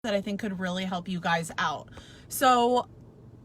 that I think could really help you guys out. So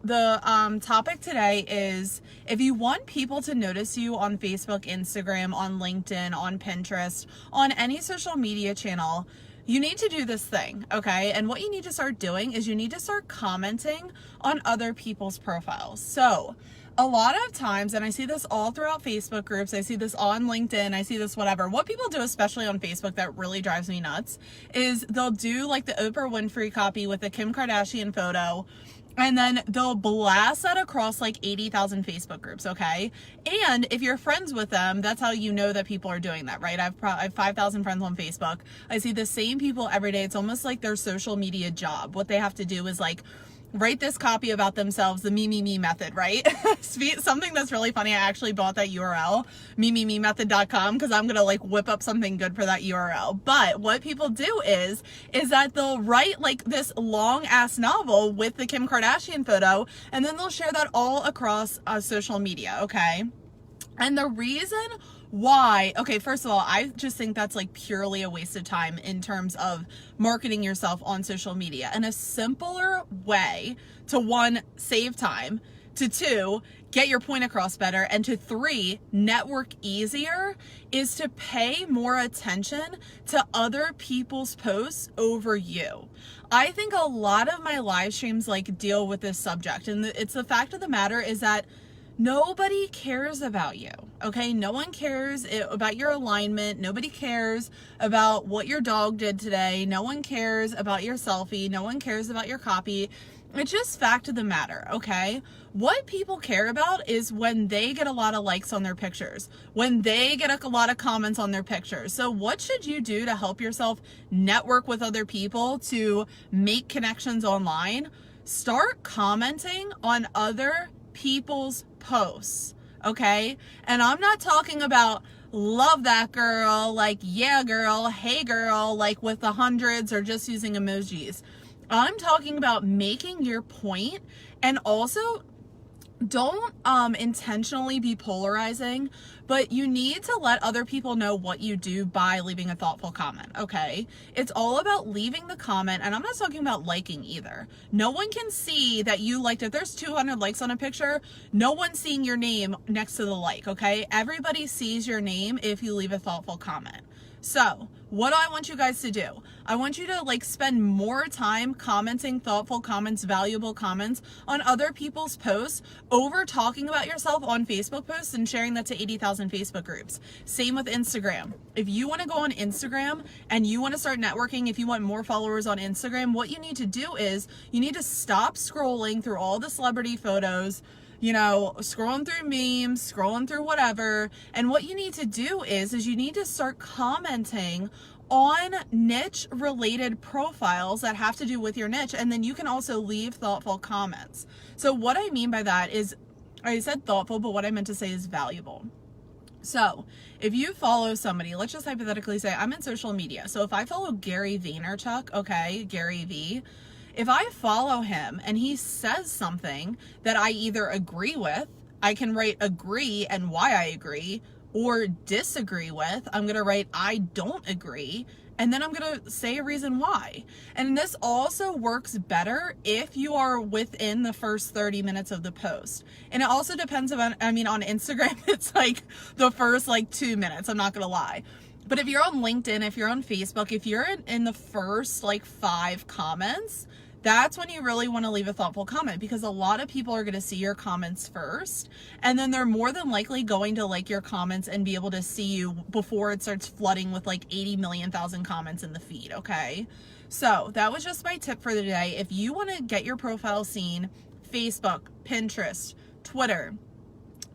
the topic today is, if you want people to notice you on Facebook, Instagram, on LinkedIn, on Pinterest, on any social media channel, you need to do this thing, okay? And what you need to start doing is you need to start commenting on other people's profiles. So a lot of times, and I see this all throughout Facebook groups, I see this on LinkedIn, I see this whatever, what people do, especially on Facebook, that really drives me nuts, is they'll do like the Oprah Winfrey copy with the Kim Kardashian photo, and then they'll blast that across like 80,000 Facebook groups, okay? And if you're friends with them, that's how you know that people are doing that, right? I have 5,000 friends on Facebook. I see the same people every day. It's almost like their social media job. What they have to do is like write this copy about themselves, the me method, right? Something that's really funny, I actually bought that URL, mememethod.com, because I'm gonna like whip up something good for that URL. But what people do is that they'll write like this long ass novel with the Kim Kardashian photo, and then they'll share that all across social media, okay? And the reason why, okay, first of all, I just think that's like purely a waste of time in terms of marketing yourself on social media. And a simpler way to, one, save time, to two, get your point across better, and to three, network easier, is to pay more attention to other people's posts over you. I think a lot of my live streams like deal with this subject, and it's the fact of the matter is that nobody cares about you, okay? No one cares about your alignment. Nobody cares about what your dog did today. No one cares about your selfie. No one cares about your copy. It's just fact of the matter, okay? What people care about is when they get a lot of likes on their pictures, when they get a lot of comments on their pictures. So what should you do to help yourself network with other people, to make connections online? Start commenting on other people's posts, okay? And I'm not talking about love that girl, like yeah girl, hey girl, like with the hundreds, or just using emojis. I'm talking about making your point, and also don't intentionally be polarizing, but you need to let other people know what you do by leaving a thoughtful comment, okay? It's all about leaving the comment, and I'm not talking about liking either. No one can see that you liked it. If there's 200 likes on a picture, no one's seeing your name next to the like, okay? Everybody sees your name if you leave a thoughtful comment. So what do I want you guys to do? I want you to like spend more time commenting thoughtful comments, valuable comments on other people's posts over talking about yourself on Facebook posts and sharing that to 80,000 Facebook groups. Same with Instagram. If you want to go on Instagram and you want to start networking, if you want more followers on Instagram, what you need to do is you need to stop scrolling through all the celebrity photos, you know, scrolling through memes, scrolling through whatever. And what you need to do is you need to start commenting on niche related profiles that have to do with your niche. And then you can also leave thoughtful comments. So what I mean by that is, I said thoughtful, but what I meant to say is valuable. So if you follow somebody, let's just hypothetically say I'm in social media. So if I follow Gary Vaynerchuk, okay, Gary V, if I follow him and he says something that I either agree with, I can write agree and why I agree, or disagree with, I'm going to write I don't agree, and then I'm going to say a reason why. And this also works better if you are within the first 30 minutes of the post. And it also depends on, I mean, on Instagram, it's like the first like 2 minutes, I'm not going to lie. But if you're on LinkedIn, if you're on Facebook, if you're in the first like 5 comments, that's when you really want to leave a thoughtful comment, because a lot of people are going to see your comments first, and then they're more than likely going to like your comments and be able to see you before it starts flooding with like 80 million thousand comments in the feed, okay? So that was just my tip for the day. If you want to get your profile seen, Facebook, Pinterest, Twitter,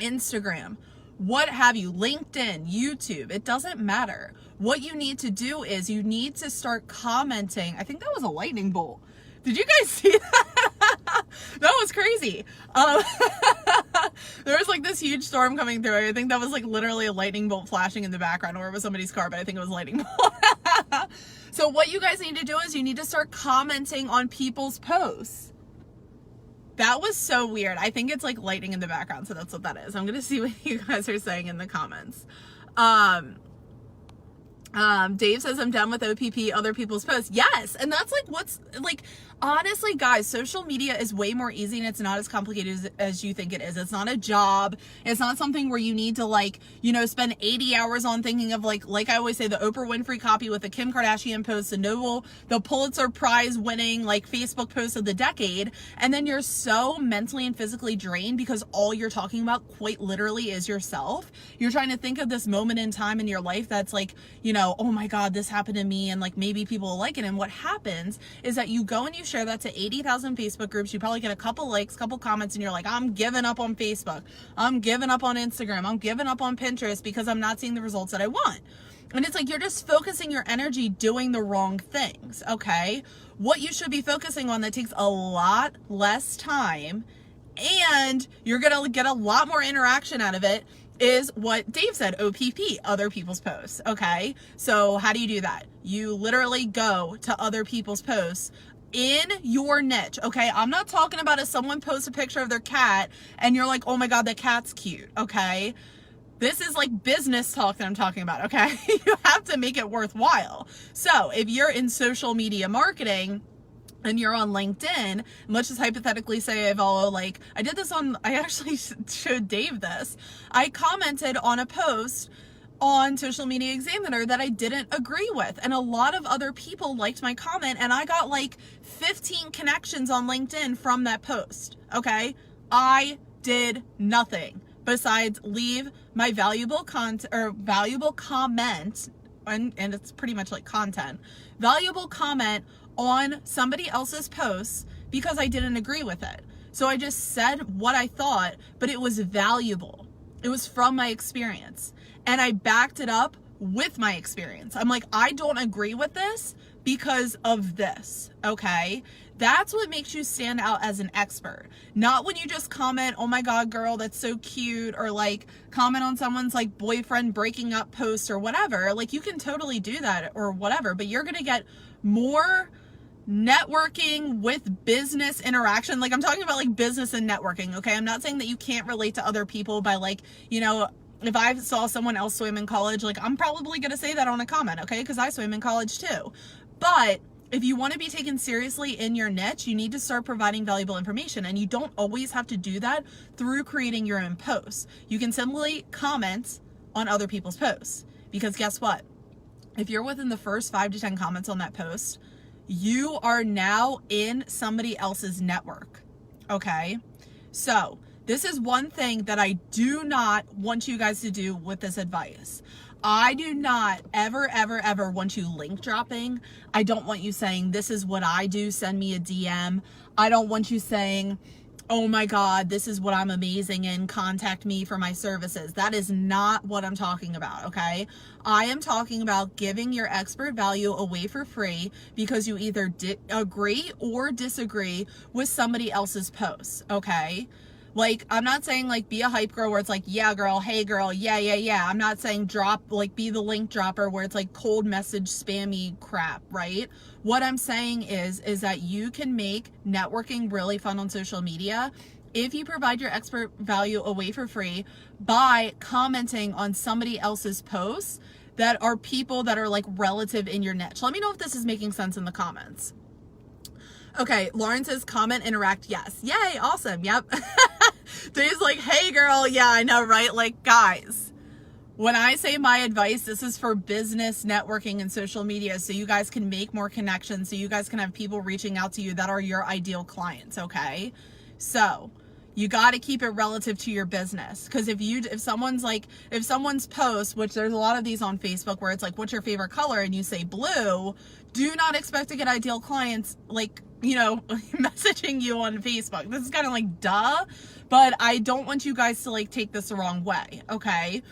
Instagram, what have you, LinkedIn, YouTube, it doesn't matter. What you need to do is you need to start commenting. I think that was a lightning bolt. Did you guys see that? That was crazy. There was like this huge storm coming through. I think that was like literally a lightning bolt flashing in the background, or it was somebody's car, but I think it was lightning bolt. So what you guys need to do is you need to start commenting on people's posts. That was so weird. I think it's like lightning in the background, so that's what that is. I'm going to see what you guys are saying in the comments. Dave says, I'm done with OPP, other people's posts. Yes. And that's like, what's like, honestly, guys, social media is way more easy and it's not as complicated as you think it is. It's not a job. It's not something where you need to like, you know, spend 80 hours on thinking of like I always say, the Oprah Winfrey copy with the Kim Kardashian post, the Pulitzer Prize winning like Facebook post of the decade. And then you're so mentally and physically drained because all you're talking about quite literally is yourself. You're trying to think of this moment in time in your life that's like, you know, oh my God, this happened to me and like maybe people will like it. And what happens is that you go and you share that to 80,000 Facebook groups. You probably get a couple likes, couple comments, and you're like, I'm giving up on Facebook. I'm giving up on Instagram. I'm giving up on Pinterest because I'm not seeing the results that I want. And it's like you're just focusing your energy doing the wrong things, okay? What you should be focusing on that takes a lot less time and you're going to get a lot more interaction out of it is what Dave said, OPP, other people's posts, okay? So how do you do that? You literally go to other people's posts in your niche, okay? I'm not talking about if someone posts a picture of their cat and you're like, oh my God, that cat's cute, okay? This is like business talk that I'm talking about, okay? You have to make it worthwhile. So if you're in social media marketing, and you're on LinkedIn, let's just hypothetically say I actually showed Dave this. I commented on a post on Social Media Examiner that I didn't agree with. And a lot of other people liked my comment and I got like 15 connections on LinkedIn from that post, okay? I did nothing besides leave my valuable comment, and it's pretty much like content, valuable comment on somebody else's posts because I didn't agree with it. So I just said what I thought, but it was valuable. It was from my experience. And I backed it up with my experience. I'm like, I don't agree with this because of this, okay? That's what makes you stand out as an expert. Not when you just comment, oh my God, girl, that's so cute, or like comment on someone's like boyfriend breaking up post or whatever. Like you can totally do that or whatever, but you're gonna get more networking with business interaction. Like I'm talking about like business and networking, okay? I'm not saying that you can't relate to other people by like, you know, if I saw someone else swim in college, like I'm probably going to say that on a comment, okay? Because I swim in college too. But if you want to be taken seriously in your niche, you need to start providing valuable information. And you don't always have to do that through creating your own posts. You can simply comment on other people's posts. Because guess what? If you're within the first 5 to 10 comments on that post, you are now in somebody else's network, okay? So this is one thing that I do not want you guys to do with this advice. I do not ever want you link dropping. I don't want you saying, this is what I do, send me a DM. I don't want you saying, oh my God, this is what I'm amazing in, contact me for my services. That is not what I'm talking about, okay? I am talking about giving your expert value away for free because you either agree or disagree with somebody else's posts, okay? Like, I'm not saying like be a hype girl where it's like, yeah girl, hey girl, yeah. I'm not saying be the link dropper where it's like cold message spammy crap, right? What I'm saying is that you can make networking really fun on social media if you provide your expert value away for free by commenting on somebody else's posts that are people that are like relative in your niche. Let me know if this is making sense in the comments. Okay, Lauren says comment, interact, yes. Yay, awesome, yep. Dave's like, hey girl, yeah, I know, right? Like, guys, when I say my advice, this is for business, networking, and social media, so you guys can make more connections, so you guys can have people reaching out to you that are your ideal clients, okay? So you got to keep it relative to your business, because if someone's post, which there's a lot of these on Facebook where it's like, what's your favorite color, and you say blue, do not expect to get ideal clients like, you know, messaging you on Facebook. This is kind of like duh, but I don't want you guys to like take this the wrong way, okay?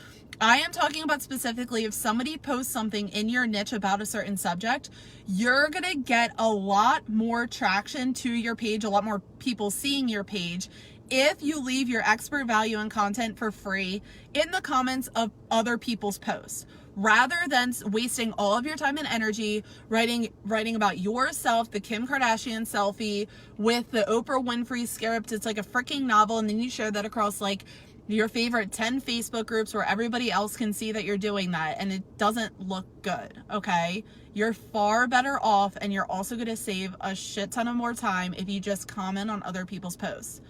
I am talking about specifically if somebody posts something in your niche about a certain subject, you're gonna get a lot more traction to your page, a lot more people seeing your page if you leave your expert value and content for free in the comments of other people's posts, rather than wasting all of your time and energy writing about yourself, the Kim Kardashian selfie with the Oprah Winfrey script. It's like a freaking novel, and then you share that across like your favorite 10 Facebook groups where everybody else can see that you're doing that, and it doesn't look good, okay? You're far better off, and you're also going to save a shit ton of more time if you just comment on other people's posts.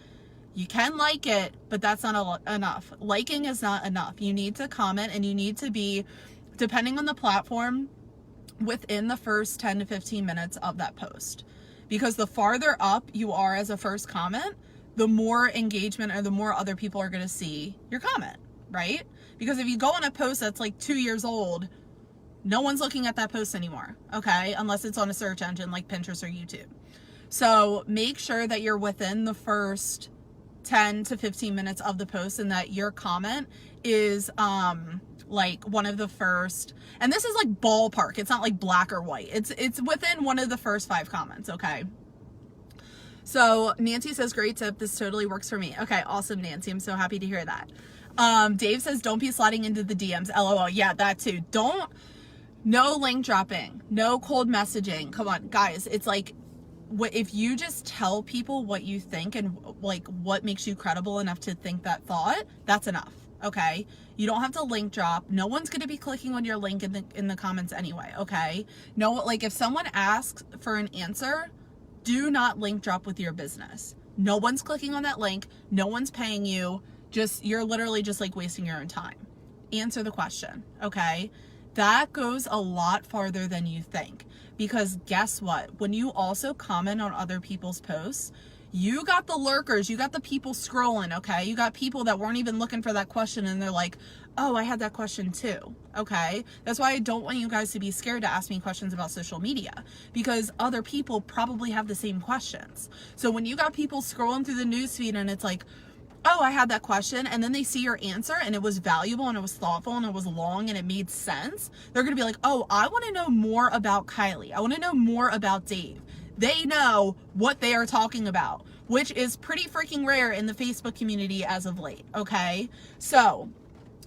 You can like it, but that's not enough. Liking is not enough. You need to comment, and you need to be, depending on the platform, within the first 10 to 15 minutes of that post. Because the farther up you are as a first comment, the more engagement or the more other people are going to see your comment, right? Because if you go on a post that's like 2 years old, no one's looking at that post anymore, okay? Unless it's on a search engine like Pinterest or YouTube. So make sure that you're within the first 10 to 15 minutes of the post, and that your comment is like one of the first, and this is like ballpark, it's not like black or white, it's within one of the first 5 comments, okay? So Nancy says, great tip, this totally works for me. Okay, awesome, Nancy, I'm so happy to hear that. Dave says, don't be sliding into the DMs, LOL. Yeah, that too. No link dropping, no cold messaging. Come on, guys, it's like, if you just tell people what you think and like what makes you credible enough to think that thought, that's enough, okay? You don't have to link drop. No one's going to be clicking on your link in the comments anyway, okay? No, like if someone asks for an answer, do not link drop with your business. No one's clicking on that link. No one's paying you. You're literally just like wasting your own time. Answer the question, okay? That goes a lot farther than you think, because guess what? When you also comment on other people's posts, you got the lurkers, you got the people scrolling, okay? You got people that weren't even looking for that question, and they're like, oh, I had that question too, okay? That's why I don't want you guys to be scared to ask me questions about social media, because other people probably have the same questions. So when you got people scrolling through the newsfeed and it's like, oh, I had that question, and then they see your answer and it was valuable and it was thoughtful and it was long and it made sense, they're gonna be like, oh, I wanna know more about Kylie. I wanna know more about Dave. They know what they are talking about, which is pretty freaking rare in the Facebook community as of late, okay? So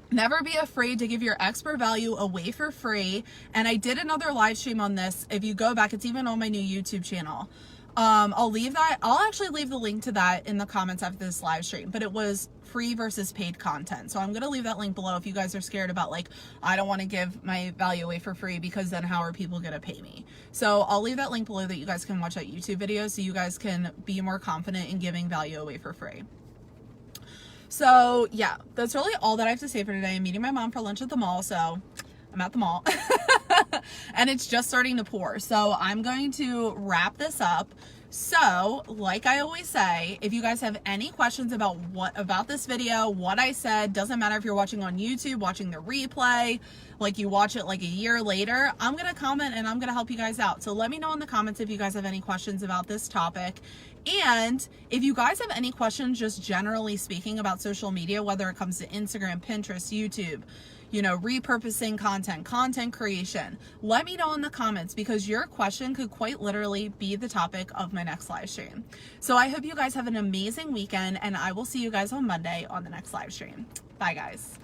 never be afraid to give your expert value away for free. And I did another live stream on this. If you go back, it's even on my new YouTube channel. I'll actually leave the link to that in the comments after this live stream, but it was free versus paid content. So I'm going to leave that link below if you guys are scared about like, I don't want to give my value away for free because then how are people going to pay me? So I'll leave that link below that you guys can watch that YouTube video so you guys can be more confident in giving value away for free. So yeah, that's really all that I have to say for today. I'm meeting my mom for lunch at the mall, so I'm at the mall and it's just starting to pour. So I'm going to wrap this up. So like I always say, if you guys have any questions about this video, what I said, doesn't matter if you're watching on YouTube, watching the replay, like you watch it like a year later, I'm going to comment and I'm going to help you guys out. So let me know in the comments if you guys have any questions about this topic. And if you guys have any questions, just generally speaking about social media, whether it comes to Instagram, Pinterest, YouTube, you know, repurposing content creation, let me know in the comments, because your question could quite literally be the topic of my next live stream. So I hope you guys have an amazing weekend, and I will see you guys on Monday on the next live stream. Bye guys.